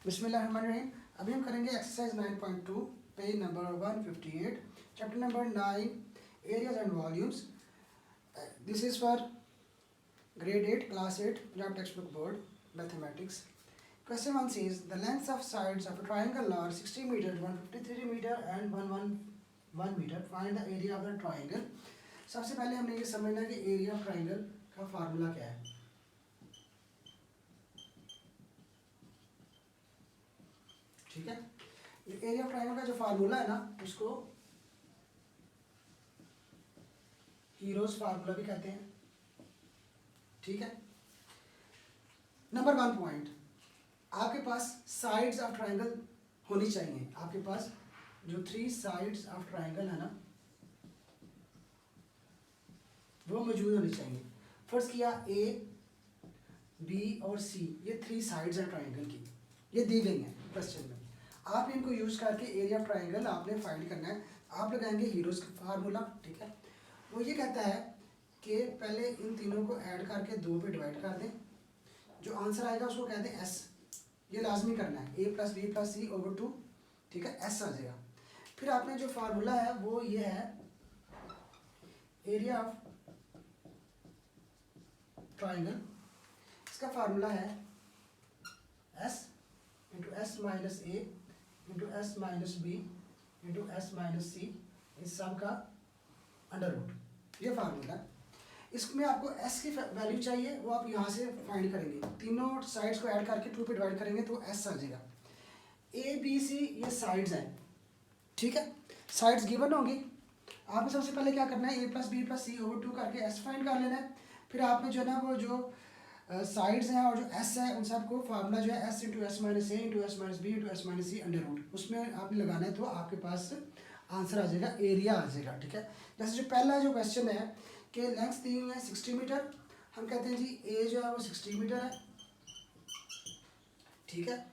बिस्मिल्लाहिर्रहमानिर्रहीम। अभी हम करेंगे exercise 9.2 page number 158 chapter number 9 areas and volumes. This is for grade 8 class 8 Punjab textbook board mathematics. Question 1 says the lengths of sides of a triangle are 60 meters, 153 meter and 111 meter. Find the area of the triangle. सबसे पहले हमने ये समझना है कि area of triangle का formula क्या है। ठीक है, एरिया ऑफ ट्राइंगल का जो फार्मूला है ना उसको हीरोज फार्मूला भी कहते हैं। ठीक है, नंबर 1 पॉइंट, आपके पास साइड्स ऑफ ट्राइंगल होनी चाहिए। आपके पास जो 3 साइड्स ऑफ ट्राइंगल है ना वो मौजूद होनी चाहिए। फर्स्ट किया ए बी और सी, ये 3 साइड्स हैं ट्राइंगल की, ये दी गई हैं क्वेश्चन में। आप इनको यूज करके एरिया ऑफ ट्राइंगल आपने फाइंड करना है। आप लगाएंगे हीरोज का फार्मूला। ठीक है, वो ये कहता है कि पहले इन तीनों को ऐड करके 2 पे डिवाइड कर दें, जो आंसर आएगा उसको कहते हैं एस। ये लाजमी करना है, a + b + c / 2। ठीक है, एस आ जाएगा। फिर आपने जो फार्मूला है वो ये है एरिया ऑफ ट्राइंगल। इसका फार्मूला है s × s - a × s - b × s - c इस सब का √। ये फार्मूला है। इसमें आपको s की वैल्यू चाहिए, वो आप यहाँ से फाइंड करेंगे। तीनों साइड्स को ऐड करके 2 पे डिवाइड करेंगे तो s आ जाएगा। a b c ये साइड्स हैं। ठीक है, साइड्स गिवन होंगी। आपने सबसे पहले क्या करना है, a + b + c / 2 करके s फाइंड कर लेना है। फिर आपने जो है ना वो जो साइड्स हैं और जो s है उन सबको फार्मूला जो है s × s - a × s - b × s - c √, उसमें आपने लगाना है तो आपके पास आंसर आ जाएगा, एरिया आ जाएगा। ठीक है, जैसे जो पहला जो क्वेश्चन है कि लेंथ दी हुई है 60 मीटर, हम कहते हैं जी ए जो है वो 60 मीटर है। ठीक है,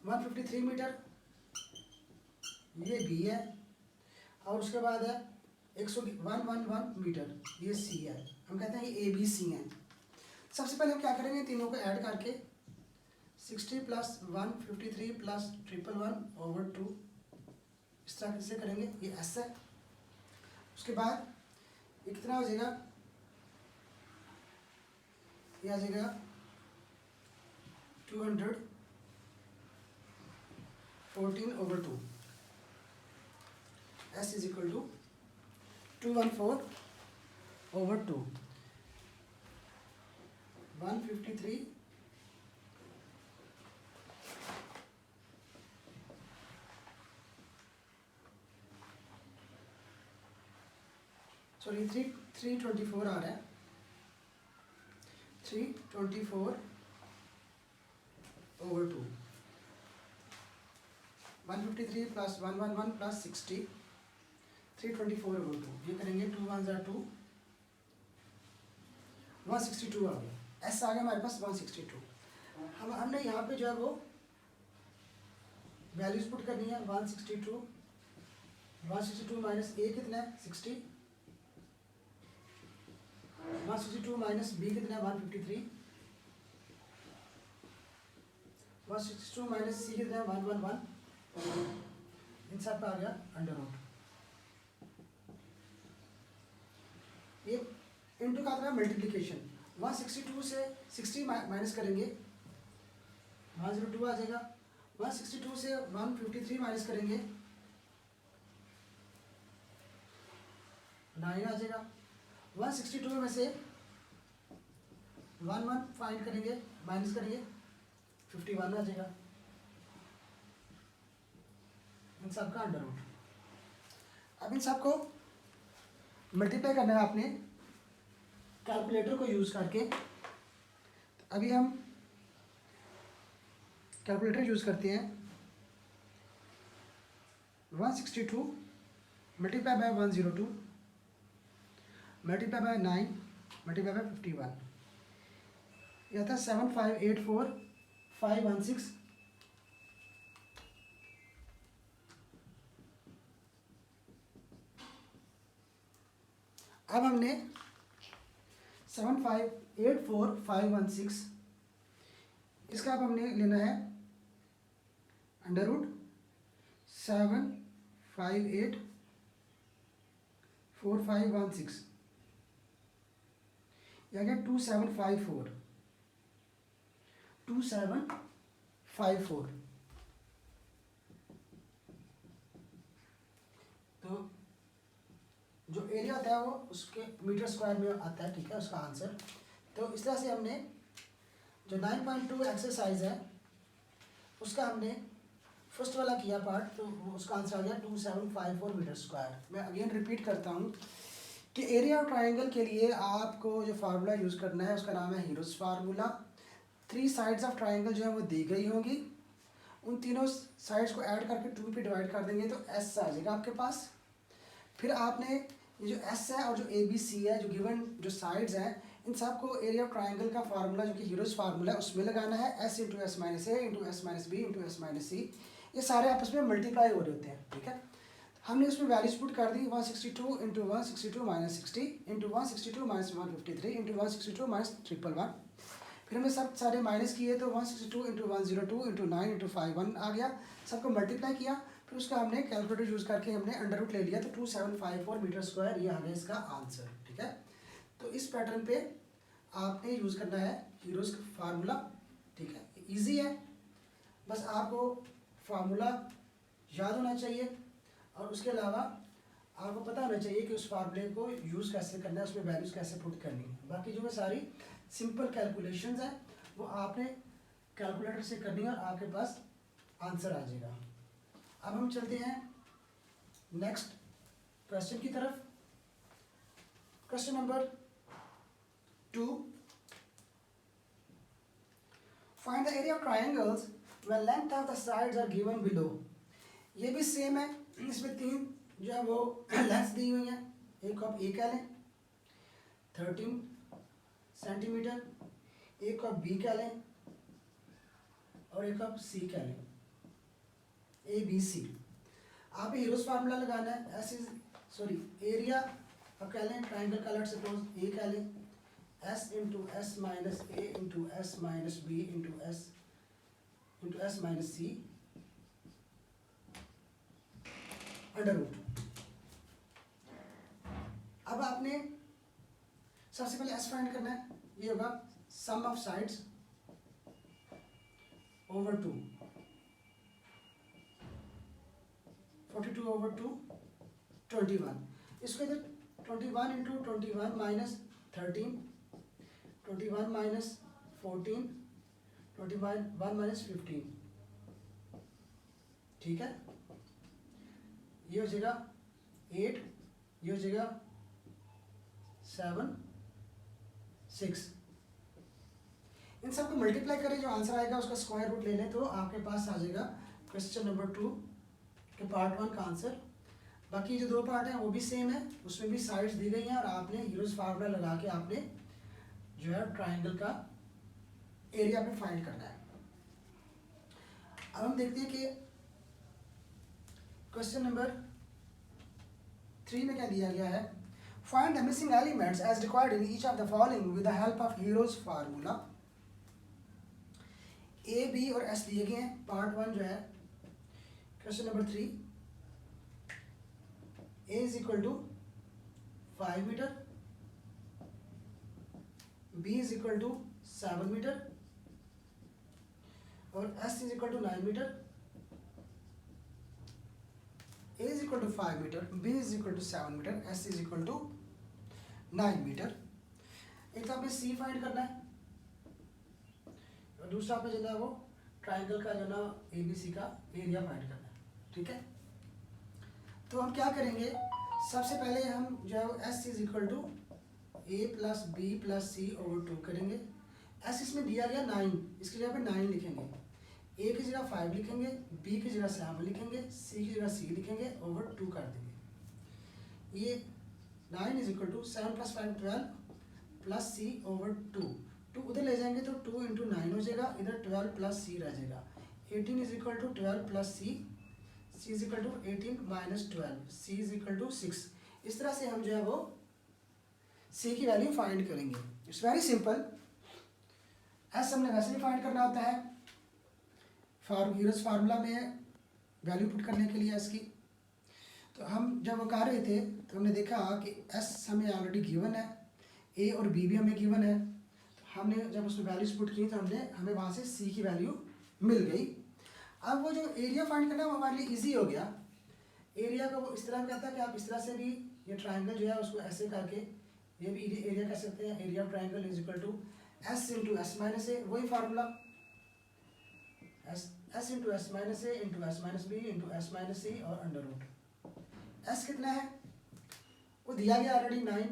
153 मीटर ये बी है और उसके बाद है 111 मीटर ये सी है। हम कहते हैं ये ए बी सी हैं। सबसे पहले हम क्या करेंगे, तीनों को ऐड करके 60 + 153 + 111 / 2 इस तरह से करेंगे। ये एस है। उसके बाद ये कितना हो जाएगा, ये आ जाएगा 214 / 2। s = 214 / 2, 153 सॉरी 324 आ रहा है, 324 / 2, 153 + 111 + 60 324 / 2। ये करेंगे 2 × 1 = 2, 162 आ गया। एस आ गया हमारे पास 162। हमने यहाँ पे जो है वो वैल्यूज पुट करनी है। 162 - a कितना है 60, 162 - b कितना है 153, 162 - c कितना है 111, इन सब का आ गया √। ये इनटू का था मल्टीप्लिकेशन। 162 से 60 माइनस करेंगे 102 आ जाएगा। 162 से 153 माइनस करेंगे 9 आ जाएगा। 162 में से 11 फाइंड करेंगे माइनस करेंगे 51 आ जाएगा। इन सब का √। अब इन सबको मल्टीप्लाई करना है आपने कैलकुलेटर को यूज़ करके। अभी हम कैलकुलेटर यूज़ करते हैं। 162 × 102 × 9 × 51, यह था 7584516। अब हमने 7584516 इसका अब हमने लेना है √7584516 या क्या 2754 तो जो एरिया होता है वो उसके मीटर स्क्वायर में आता है, ठीक है, उसका आंसर। तो इस तरह से हमने जो 9.2 एक्सरसाइज है उसका हमने फर्स्ट वाला किया पार्ट, तो उसका आंसर आ गया 2754 मीटर स्क्वायर। मैं अगेन रिपीट करता हूँ कि एरिया ऑफ ट्राइंगल के लिए आपको जो फार्मूला यूज़ करना है उसका नाम है heroes formula. 3 sides of triangle जो है वो दी गई होंगी, उन तीनों साइड्स को ऐड करके 2 पे डिवाइड कर देंगे तो एस आ जाएगा आपके पास। फिर आपने ये जो एस है और जो ए बी सी है, जो गिवन जो साइड्स हैं, इन सब को एरिया ऑफ ट्राइंगल का फार्मूला जो कि हीरोज फार्मूला है उसमें लगाना है। S into S minus A into S minus B into S minus C, ये सारे आपस में मल्टीप्लाई हो रहे होते हैं, ठीक है। हमने उसमें वैल्यूज पुट कर दी 162 into 162 minus 60 into 162 minus 153 into 162 minus 111। फिर हमने सब सारे माइनस किए तो 162 इंटू 102 इंटू 9 इंटू 51 आ गया, सबको मल्टीप्लाई किया। फिर उसका हमने कैलकुलेटर यूज़ करके हमने अंडर रूट ले लिया तो 2754 मीटर स्क्वायर, ये आ गया इसका आंसर, ठीक है। तो इस पैटर्न पे आपने यूज़ करना है हीरोज फार्मूला, ठीक है, इजी है, बस आपको फार्मूला याद होना चाहिए और उसके अलावा आपको पता होना चाहिए कि उस फार्मूले को यूज़ कैसे करना है, उसमें वैल्यूज़ कैसे पुट करनी है। बाकी जो है सारी सिंपल कैलकुलेशंस है वो आपने कैलकुलेटर से करनी है और आपके पास आंसर आ जाएगा। अब हम चलते हैं नेक्स्ट क्वेश्चन की तरफ। Question number 2, find the area of triangles when length of the sides are given below. ये भी सेम है, इसमें 3 जो है वो लेंथ्स दी हुई हैं। एक आप ए कह लें 13 सेंटीमीटर, एक आप बी कह लें और एक आप सी कह लें, ए बी सी। आप हीरोज फार्मूला लगाना है, एस इज सॉरी एरिया आप कह लें ट्राइंगल का, लेट सपोज ए कह लें S into S minus A into S minus B into S minus C under root. अब आपने सबसे पहले एस फाइंड करना है, ये होगा सम ऑफ साइड्स ओवर 2, 42 ओवर 2 21। इसको इधर 21 इंटू 21 माइनस 13, 21 माइनस 14, 21 माइनस 15, ठीक है। ये हो जाएगा 8, ये हो जाएगा 7 6। इन सबको मल्टीप्लाई करें, जो आंसर आएगा उसका स्क्वायर रूट ले लें तो आपके पास आ जाएगा क्वेश्चन नंबर 2 के पार्ट 1 का आंसर। बाकी जो 2 पार्ट हैं वो भी सेम है, उसमें भी साइड्स दी गई हैं और आपने हीरोज फार्मूला लगा के आपने जो है ट्राइंगल का एरिया पे फाइंड करना है। अब हम देखते हैं कि क्वेश्चन नंबर 3 में क्या दिया गया है। Find the missing elements as required in each of the following with the help of Heron's formula. A B और एस दिए गए हैं, पार्ट 1 जो है question number 3। A is equal to 5 metre, B is equal to 7 metre और S is equal to 9 metre. A is equal to 5 metre, B is equal to 7 metre, S is equal to 9 metre. एक तो आपने सी find करना है और दूसरा आपने जो है वो ट्राइंगल का जो ना ए बी सी का एरिया फाइंड करना है, ठीक है। तो हम क्या करेंगे, सबसे पहले हम जो है वो S is equal to A plus B plus C over 2 करेंगे। एस इसमें दिया गया 9, इसकी जगह पे 9 लिखेंगे, ए की जगह 5 लिखेंगे, बी की जगह 7 लिखेंगे, सी की जगह सी लिखेंगे, ओवर 2 कर देंगे। ये 9 is equal to 7 plus 5 12 plus C over 2 उधर ले जाएंगे तो 2 इंटू 9 हो जाएगा, इधर 12 प्लस सी रह जाएगा। 18 is equal to 12 plus C is equal to 18 minus 12, C is equal to 6। इस तरह से हम जो है वो सी की वैल्यू फाइंड करेंगे। It's very simple. एस हमने वैसे भी फाइंड करना होता है, यूरस फार्मूला में वैल्यू पुट करने के लिए एस की, तो हम जब वो कर रहे थे तो हमने देखा कि एस हमें ऑलरेडी गिवन है, ए और बी भी हमें गिवन है, तो हमने जब उसमें वैल्यूज पुट की तो हमें वहाँ से सी की वैल्यू मिल गई। अब वो जो एरिया फाइंड करना है वो हमारे लिए ईजी हो गया। एरिया को वो इस तरह कहता है कि आप इस तरह से भी ये ट्राइंगल जो है उसको ऐसे करके ये भी एरिया कह सकते हैं। Area of triangle is equal to S into S minus A, वही formula S into S minus A into S minus B into S minus C और अंडर रूट। एस कितना है वो दिया गया ऑलरेडी 9,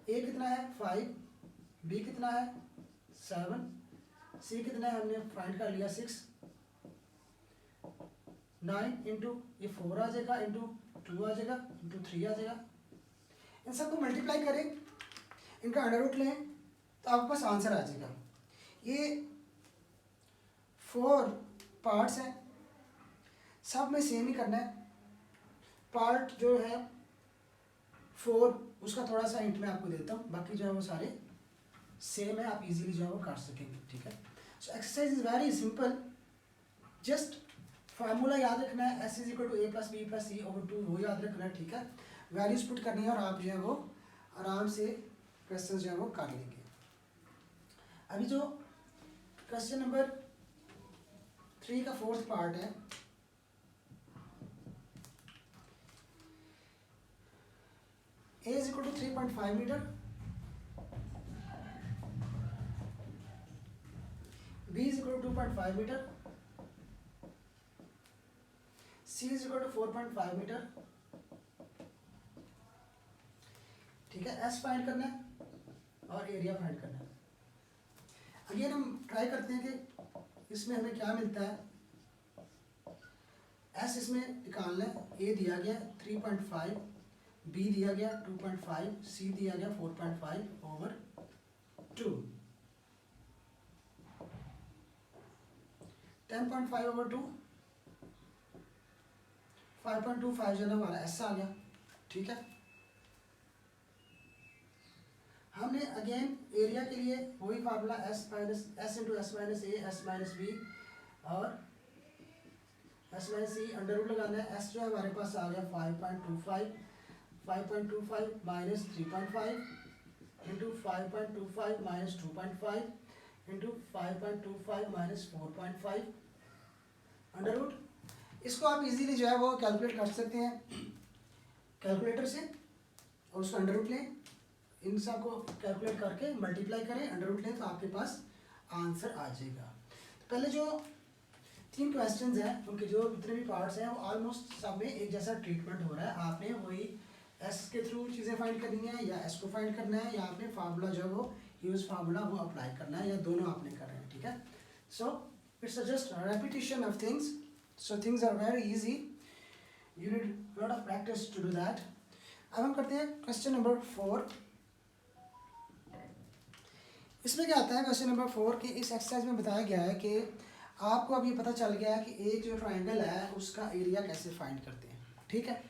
ए कितना है 5, बी कितना है 7, सी कितना है हमने फाइंड कर लिया 6, 9 इंटू ये 4 आ जाएगा, इंटू 2 आ जाएगा, इंटू 3 आ जाएगा। इन सबको मल्टीप्लाई करें, इनका अंडर रूट लें तो आपके पास आंसर आ जाएगा। ये 4 पार्ट्स हैं, सब में सेम ही करना है। पार्ट जो है 4 उसका थोड़ा सा हिंट मैं आपको देता हूँ, बाकी जो है वो सारे सेम है, आप इजीली जो है वो कर सकेंगे। ठीक है, so exercise is very simple, just formula याद रखना है, S is equal to A plus B plus C over 2, वो याद रखना है। ठीक है, वैल्यूज पुट करनी है और आप जो है वो आराम से क्वेश्चन जो है वो कर लेंगे। अभी जो क्वेश्चन नंबर 3 का 4th पार्ट है, A is equal to 3.5 metre, B is equal to 2.5 metre, C is equal to 4.5 metre. ठीक है, एस फाइंड करना है और एरिया फाइंड करना है। अगेन हम ट्राई करते हैं कि इसमें हमें क्या मिलता है। एस इसमें निकालना है, ए दिया गया 3.5, बी दिया गया 2.5, सी दिया गया 4.5 ओवर 2, 10.5 ओवर 2, 5.25 जो है हमारा एस आ गया। ठीक है, हमने अगेन एरिया के लिए वही formula S into S minus A S minus B और S minus C under root लगाना है। एस जो है हमारे पास आ गया 5.25 minus 3.5 into 5.25 minus 2.5 into 5.25 minus 4.5 under root. इसको आप इजीली जो है वो कैलकुलेट कर सकते हैं कैलकुलेटर से, और उसको अंडर रूट लें, इन सब को कैलकुलेट करके मल्टीप्लाई करें, अंडर रूट लें तो आपके पास आंसर आ जाएगा। तो पहले जो 3 क्वेश्चंस हैं उनके जो जितने भी पार्ट्स हैं वो ऑलमोस्ट सब में एक जैसा ट्रीटमेंट हो रहा है। आपने वही एस के थ्रू चीज़ें फाइंड करनी है या एस को फाइंड करना है, या आपने फार्मूला जो है वो यूज फार्मूला वो अप्लाई करना है, या दोनों आपने कर रहे हैं। ठीक है, so it's just repetition of things, so things are very easy, you need lot of practice to do that. अब हम करते हैं क्वेश्चन नंबर 4। इसमें क्या आता है क्वेश्चन नंबर 4 कि इस एक्सरसाइज में बताया गया है कि आपको अब ये पता चल गया है कि एक जो ट्राइंगल है उसका एरिया कैसे फाइंड करते हैं। ठीक है,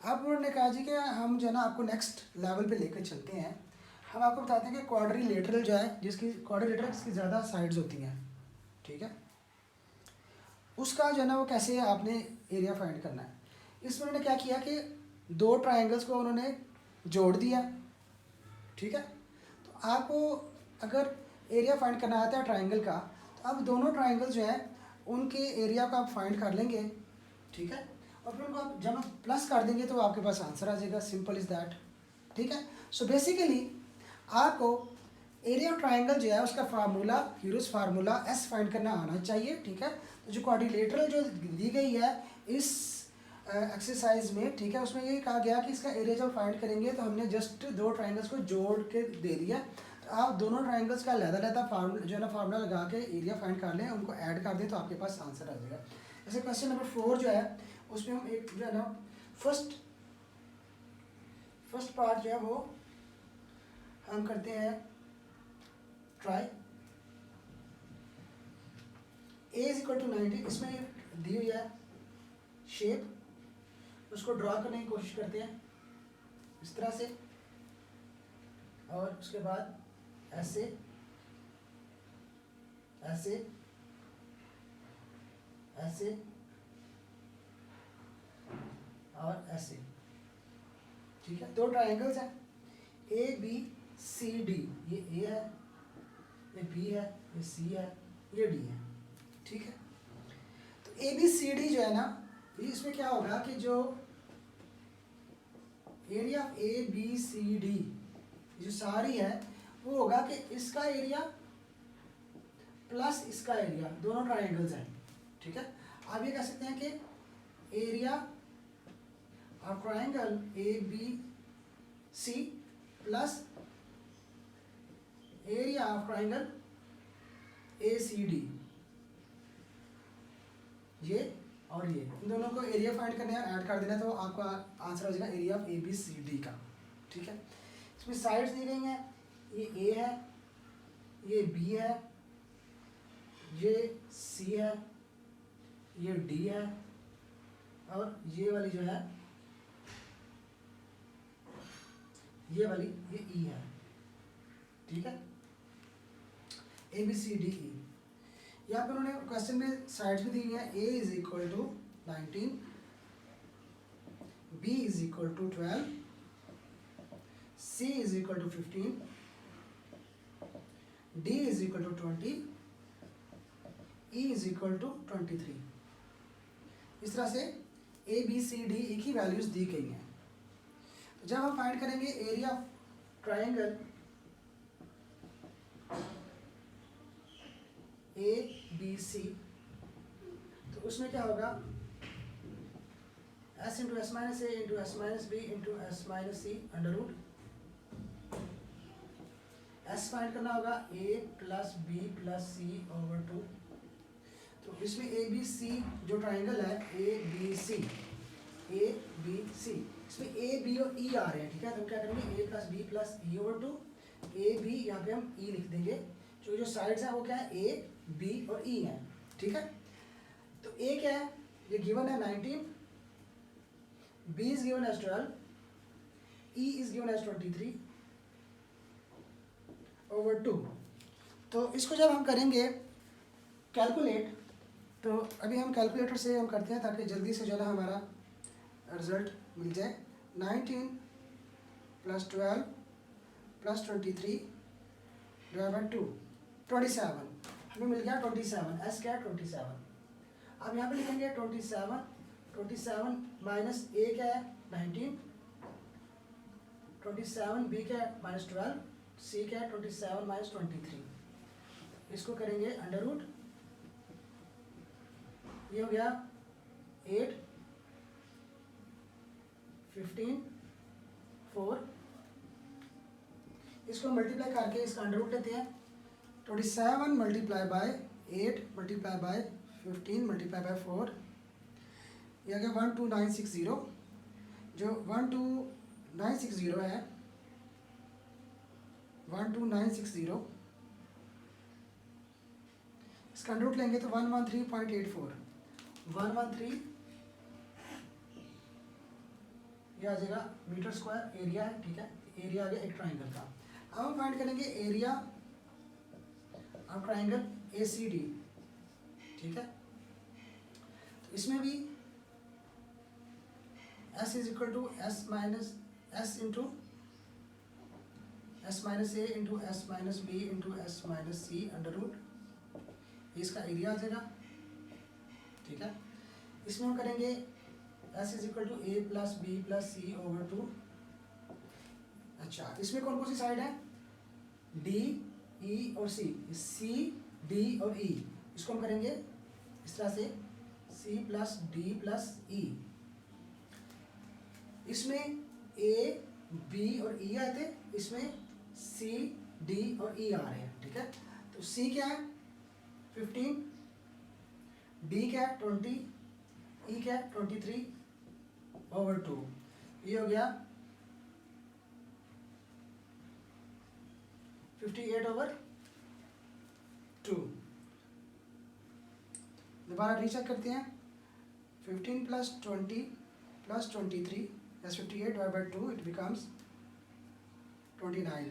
अब उन्होंने कहा जी कि हम जो है ना आपको नेक्स्ट लेवल पे लेकर चलते हैं। हम आपको बताते हैं कि क्वाड्रिलेटरल जो है जिसकी ज़्यादा साइड्स होती हैं, ठीक है, उसका जो है ना वो कैसे आपने एरिया फाइंड करना है। इसमें उन्होंने क्या किया कि 2 ट्राइंगल्स को उन्होंने जोड़ दिया। ठीक है, तो आपको अगर एरिया फाइंड करना आता है ट्राइंगल का, तो अब दोनों ट्राइंगल जो है उनके एरिया को आप फाइंड कर लेंगे। ठीक है, और फिर उनको आप जब आप प्लस कर देंगे तो आपके पास आंसर आ जाएगा, सिंपल इज़ दैट। ठीक है, सो बेसिकली आपको एरिया ऑफ ट्राइंगल जो है उसका formula euros formula S find करना आना चाहिए। ठीक है, तो जो क्वाड्रिलेटरल जो दी गई है इस एक्सरसाइज में, ठीक है, उसमें ये कहा गया कि इसका एरिया जब फाइंड करेंगे तो हमने जस्ट 2 ट्राइंगल्स को जोड़ के दे दिया। तो आप दोनों ट्राइंगल्स का अलग-अलग फार्मूला जो है ना फार्मूला लगा के एरिया फाइंड कर लें, उनको ऐड कर दें तो आपके पास आंसर आ जाएगा। जैसे क्वेश्चन नंबर 4 जो है उसमें हम एक जो है ना फर्स्ट पार्ट जो है वो हम करते हैं try. A is equal to 90, इसमें दी हुई है शेप, उसको ड्रॉ करने की कोशिश करते हैं इस तरह से, और उसके बाद ऐसे ऐसे ऐसे और ऐसे, ठीक है। दो ट्राइंगल्स हैं ए बी सी डी, ये ए है, ये बी है, ये सी है, ये डी है, ठीक है। तो ए बी सी डी जो है ना, इसमें क्या होगा कि जो area of A B C D जो सारी है वो होगा कि इसका एरिया प्लस इसका एरिया, दोनों ट्राइंगल्स हैं, ठीक है। आप ये कह सकते हैं कि area of triangle A B C plus area of triangle A C D, ये और ये, इन दोनों को एरिया फाइंड करने ऐड कर देना तो आपका आंसर हो जाएगा area of A B C D का, ठीक है। इसमें साइड्स दी गई हैं, ये ए है, ये बी है, ये सी है, ये डी है, और ये वाली जो है, ये वाली ये ई है, ठीक है। ए बी सी डी ई, यहाँ पर उन्होंने क्वेश्चन में साइड्स भी दी हुई है। A is equal to 19, B is equal to 12, C is equal to 15, D is equal to 20, E is equal to 23। इस तरह से ए बी सी डी ई की वैल्यूज दी गई हैं। तो जब हम फाइंड करेंगे area of triangle A B C, तो उसमें क्या होगा, S into S minus A into S minus B into S minus C under root, S find करना होगा A plus B plus C over 2। तो इसमें ए बी सी जो ट्राइंगल है ए बी सी, इसमें ए बी और ई आ रहे हैं, ठीक है। तो हम क्या करेंगे A plus B plus E over 2, A B यहाँ पे हम ई लिख देंगे, जो साइड्स हैं वो क्या है ए बी और ई है, ठीक है। तो ए क्या है, ये गिवन है 19, B is given as 12, E is given as 23 over 2। तो इसको जब हम करेंगे कैलकुलेट, तो अभी हम कैलकुलेटर से हम करते हैं ताकि जल्दी से जो है हमारा रिजल्ट मिल जाए। 19 प्लस 12 प्लस 23 डिवाइड बाई 2, 27 हमें मिल गया 27। एस क्या है 27। अब यहाँ पे लिखेंगे 27 माइनस ए क्या है 19, 27 बी क्या है -12, सी क्या है 27 माइनस 23। इसको करेंगे अंडर रूट, ये हो गया 8, 15, 4। इसको मल्टीप्लाई करके इसका अंडर रूट लेते हैं। 27 multiply by 8 multiply by 15 multiply by 4, ये आ गया 12960। जो 12960 है, 12960, इसका अंडर रूट लेंगे तो 113.84, 113 ये आ जाएगा मीटर स्क्वायर एरिया है, ठीक है। एरिया आ गया एक ट्राइंगल का। अब हम फाइंड करेंगे area of triangle A C D, ठीक है। तो इसमें भी S is equal to S minus S into S minus A into S minus B into S minus C under root, इसका एरिया आ जाएगा, ठीक है। इसमें हम करेंगे S is equal to A plus B plus C over 2। अच्छा, इसमें कौन कौन सी साइड है, डी ई और सी, सी डी और ई, इसको हम करेंगे इस तरह से सी प्लस डी प्लस ई। इसमें ए बी और ई आए थे, इसमें सी डी और ई आ रहे हैं, ठीक है। तो सी क्या है 15, डी क्या है 20, ई क्या है 23 ओवर 2। ये हो गया 58 ओवर 2। दोबारा रीचेक करते हैं। 15 plus 20 plus 23 as 58 divided by 2, it becomes 29।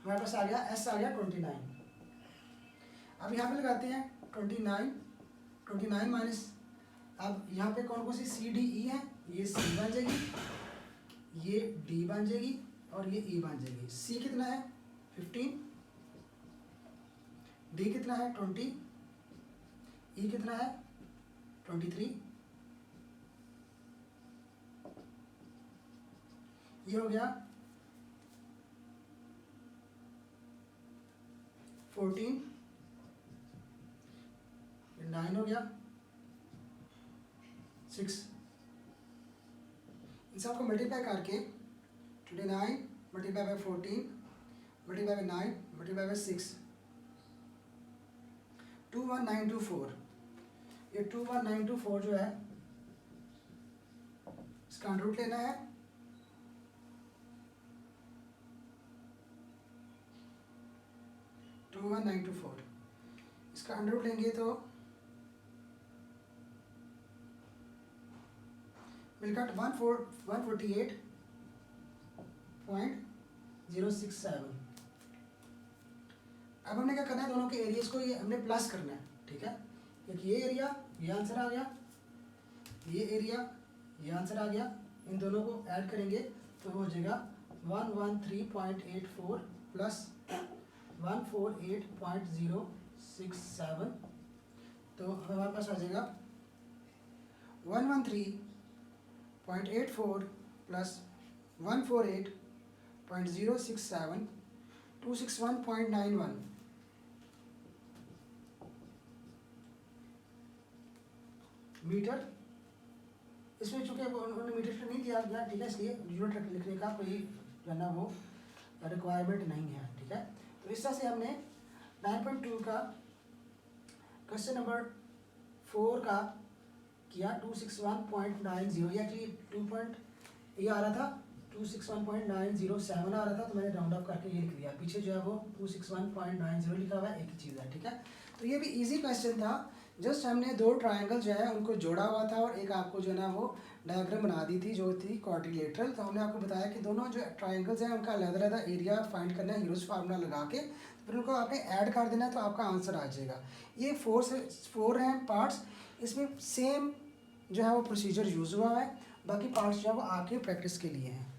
हमारे पास आ गया S आ गया 29। अब यहाँ पे लगाते हैं 29 माइनस, अब यहाँ पे कौन कौन सी सी डी ई है, ये सी बन जाएगी, ये डी बन जाएगी और ये ई बन जाएगी। सी कितना है 15, डी कितना है 20, ई कितना है 23, ये हो गया 14, 9 हो गया 6। इन सबको मल्टीप्लाई करके 29 multiply by 14 multiply by 9 multiply by 6, 21924। ये 21924 जो है इसका अंडर रूट लेना है, इसका अंडर रूट लेंगे तो मिलकर 148.067। अब हमने क्या करना है, दोनों के एरियाज को ये हमने प्लस करना है, ठीक है। एक ये एरिया, ये आंसर आ गया, ये एरिया, ये आंसर आ गया, इन दोनों को ऐड करेंगे तो हो जाएगा 113.84 प्लस 148.067, तो हमारे पास आ जाएगा 113.84 प्लस 148.067, 261.91 मीटर। इसमें चूँकि उन्होंने मीटर नहीं दिया गया, ठीक है, इसलिए यूनिट लिखने का कोई जो है ना वो रिक्वायरमेंट नहीं है, ठीक है। तो इस तरह से हमने 9.2 का क्वेश्चन नंबर 4 का किया 261.90, या एक्चुअली 2 आ रहा था 261.907 आ रहा था, तो मैंने राउंड अप करके ये लिख दिया, पीछे जो है वो 261.90 लिखा हुआ है, एक ही चीज़ है, ठीक है। तो ये भी इजी क्वेश्चन था, जस्ट हमने दो ट्रायंगल जो है उनको जोड़ा हुआ था और एक आपको जो है ना वो डायग्राम बना दी थी जो थी क्वाड्रिलेटरल। तो हमने आपको बताया कि दोनों जो ट्रायंगल्स हैं उनका अलग-अलग एरिया फाइंड करना है हीरोज फार्मूला लगा के, फिर उनको आपने ऐड कर देना है तो आपका आंसर आ जाएगा। ये 4 हैं पार्ट्स, इसमें सेम जो है वो प्रोसीजर यूज़ हुआ है, बाकी पार्ट्स जो है वो आपके प्रैक्टिस के लिए हैं।